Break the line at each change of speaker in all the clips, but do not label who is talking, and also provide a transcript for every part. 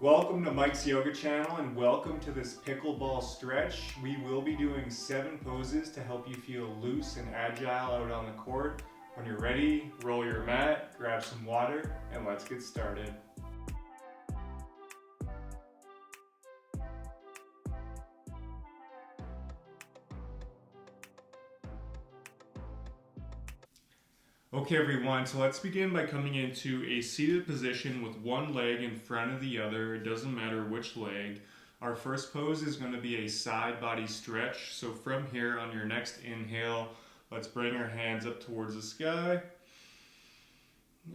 Welcome to Mike's Yoga channel and welcome to this pickleball stretch. We will be doing 7 poses to help you feel loose and agile out on the court. When you're ready, roll your mat, grab some water, and let's get started. Okay everyone, so let's begin by coming into a seated position with one leg in front of the other. It doesn't matter which leg. Our first pose is going to be a side body stretch. So from here, on your next inhale, let's bring our hands up towards the sky.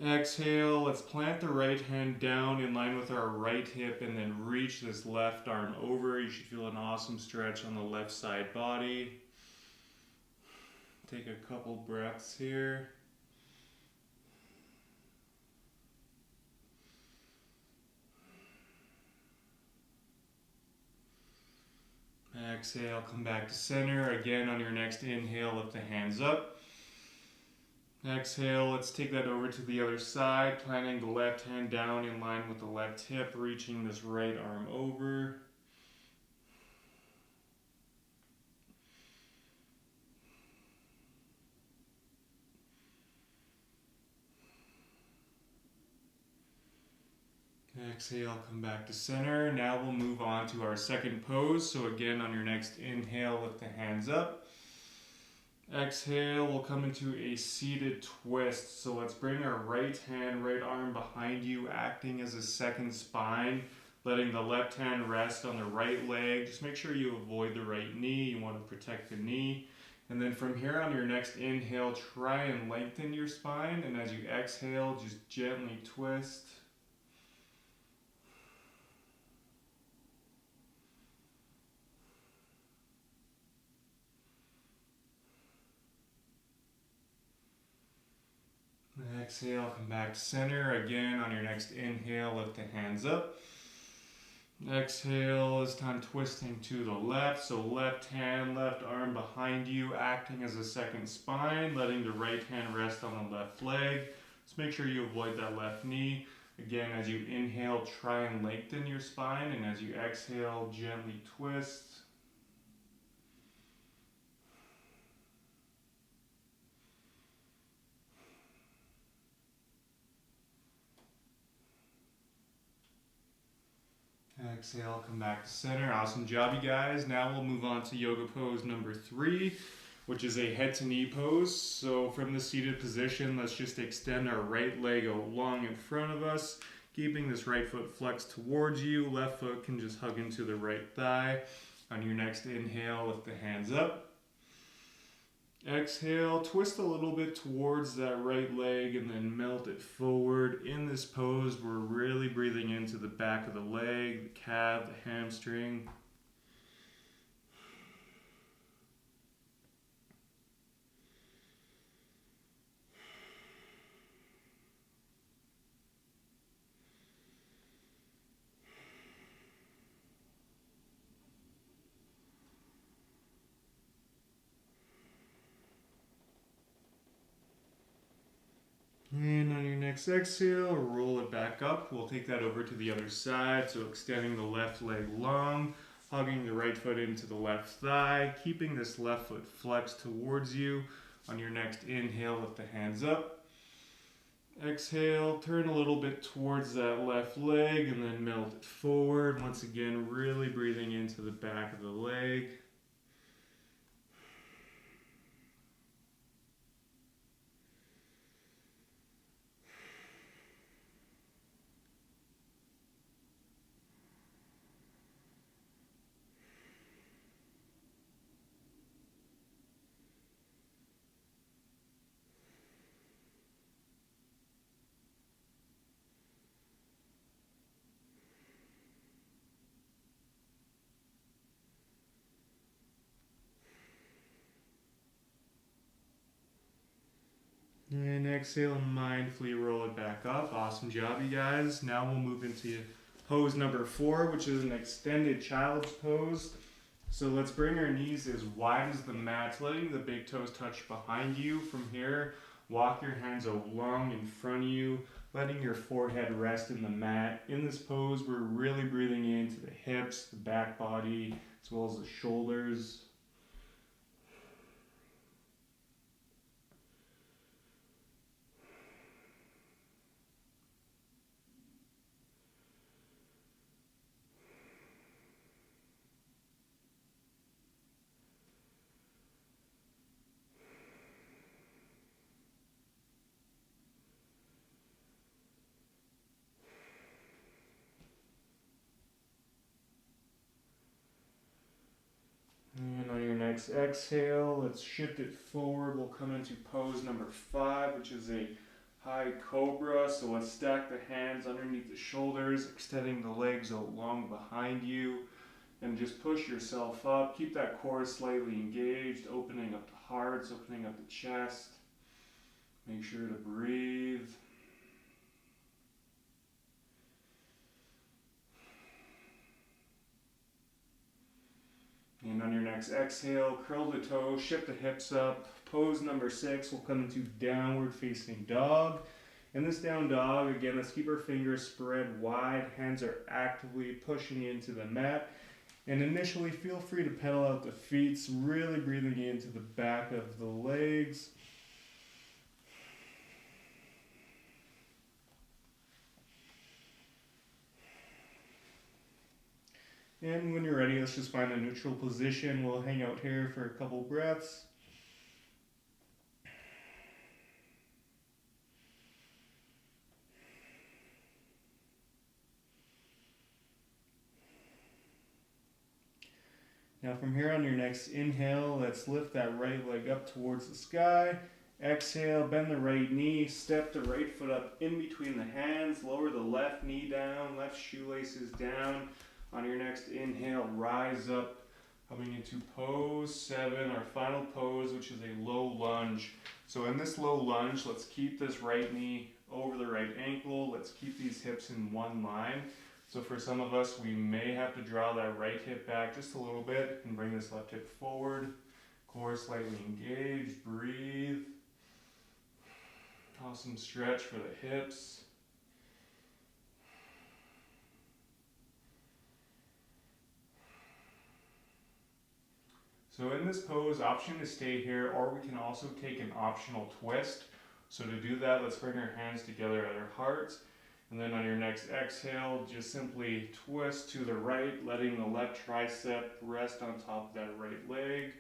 Exhale, let's plant the right hand down in line with our right hip and then reach this left arm over. You should feel an awesome stretch on the left side body. Take a couple breaths here. Exhale, come back to center. Again, on your next inhale, lift the hands up. Exhale, let's take that over to the other side, planting the left hand down in line with the left hip, reaching this right arm over. Exhale, come back to center. Now we'll move on to our second pose. So again, on your next inhale, lift the hands up. Exhale, we'll come into a seated twist. So let's bring our right hand, right arm behind you, acting as a second spine, letting the left hand rest on the right leg. Just make sure you avoid the right knee. You want to protect the knee. And then from here on your next inhale, try and lengthen your spine. And as you exhale, just gently twist. Exhale, come back to center. Again, on your next inhale, lift the hands up. Exhale, this time twisting to the left. So left hand, left arm behind you, acting as a second spine, letting the right hand rest on the left leg. Just make sure you avoid that left knee. Again, as you inhale, try and lengthen your spine, and as you exhale, gently twist. Exhale, come back to center. Awesome job, you guys. Now we'll move on to yoga pose number 3, which is a head to knee pose. So from the seated position, let's just extend our right leg out long in front of us, keeping this right foot flexed towards you. Left foot can just hug into the right thigh. On your next inhale, lift the hands up. Exhale, twist a little bit towards that right leg and then melt it forward. In this pose, we're really breathing into the back of the leg, the calf, the hamstring. And on your next exhale, roll it back up. We'll take that over to the other side. So extending the left leg long, hugging the right foot into the left thigh, keeping this left foot flexed towards you. On your next inhale, lift the hands up. Exhale, turn a little bit towards that left leg and then melt it forward. Once again, really breathing into the back of the leg. And exhale, mindfully roll it back up. Awesome job, you guys. Now we'll move into pose number 4, which is an extended child's pose. So let's bring our knees as wide as the mat, letting the big toes touch behind you. From here, walk your hands out long in front of you. letting your forehead rest in the mat. In this pose, we're really breathing into the hips, the back body, as well as the shoulders. And on your next exhale, let's shift it forward. We'll come into pose number 5, which is a high cobra. So let's stack the hands underneath the shoulders, extending the legs along behind you, and just push yourself up. Keep that core slightly engaged, opening up the hearts, opening up the chest. Make sure to breathe. And on your next exhale, curl the toes, shift the hips up. Pose number 6, we'll come into downward facing dog. In this down dog, again, let's keep our fingers spread wide. Hands are actively pushing into the mat. And initially, feel free to pedal out the feet, really breathing into the back of the legs. And when you're ready, let's just find a neutral position. We'll hang out here for a couple breaths. Now from here on your next inhale, let's lift that right leg up towards the sky. Exhale, bend the right knee, step the right foot up in between the hands, lower the left knee down, left shoelaces down. On your next inhale, rise up, coming into pose 7, our final pose, which is a low lunge. So in this low lunge, let's keep this right knee over the right ankle. Let's keep these hips in one line. So for some of us, we may have to draw that right hip back just a little bit and bring this left hip forward. Core slightly engaged, breathe. Awesome stretch for the hips. So in this pose, option to stay here, or we can also take an optional twist. So to do that, let's bring our hands together at our hearts. And then on your next exhale, just simply twist to the right, letting the left tricep rest on top of that right leg.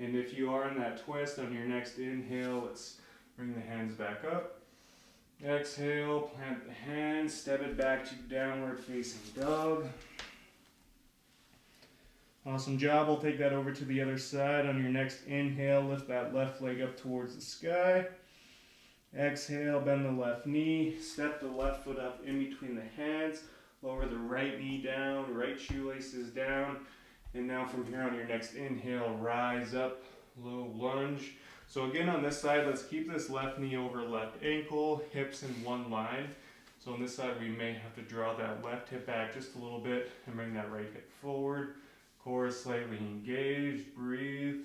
And if you are in that twist, on your next inhale, let's bring the hands back up. Exhale, plant the hands, step it back to downward facing dog. Awesome job. We'll take that over to the other side. On your next inhale, lift that left leg up towards the sky. Exhale, bend the left knee, step the left foot up in between the hands, lower the right knee down, right shoelaces down. And now from here on your next inhale, rise up, low lunge. So again on this side, let's keep this left knee over left ankle, hips in one line. So on this side, we may have to draw that left hip back just a little bit and bring that right hip forward. Core slightly engaged, breathe.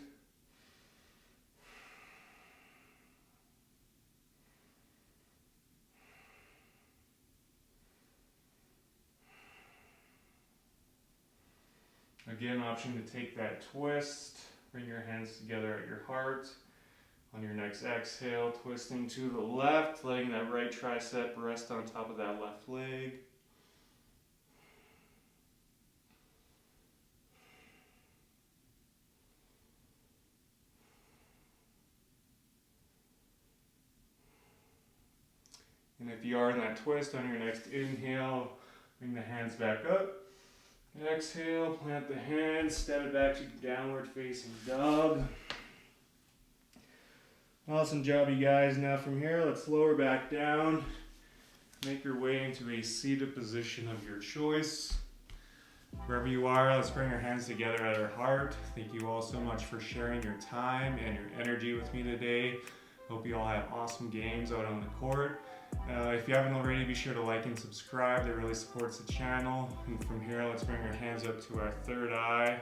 Again, option to take that twist. Bring your hands together at your heart. On your next exhale, twisting to the left, letting that right tricep rest on top of that left leg. And if you are in that twist, on your next inhale, bring the hands back up. Exhale, plant the hands, step it back to downward facing dog. Awesome job, you guys. Now from here, let's lower back down. Make your way into a seated position of your choice. Wherever you are, let's bring our hands together at our heart. Thank you all so much for sharing your time and your energy with me today. Hope you all have awesome games out on the court. If you haven't already, be sure to like and subscribe. That really supports the channel. And from here, let's bring our hands up to our third eye.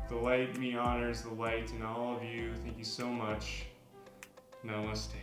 The light me honors the light, and all of you, thank you so much. Namaste.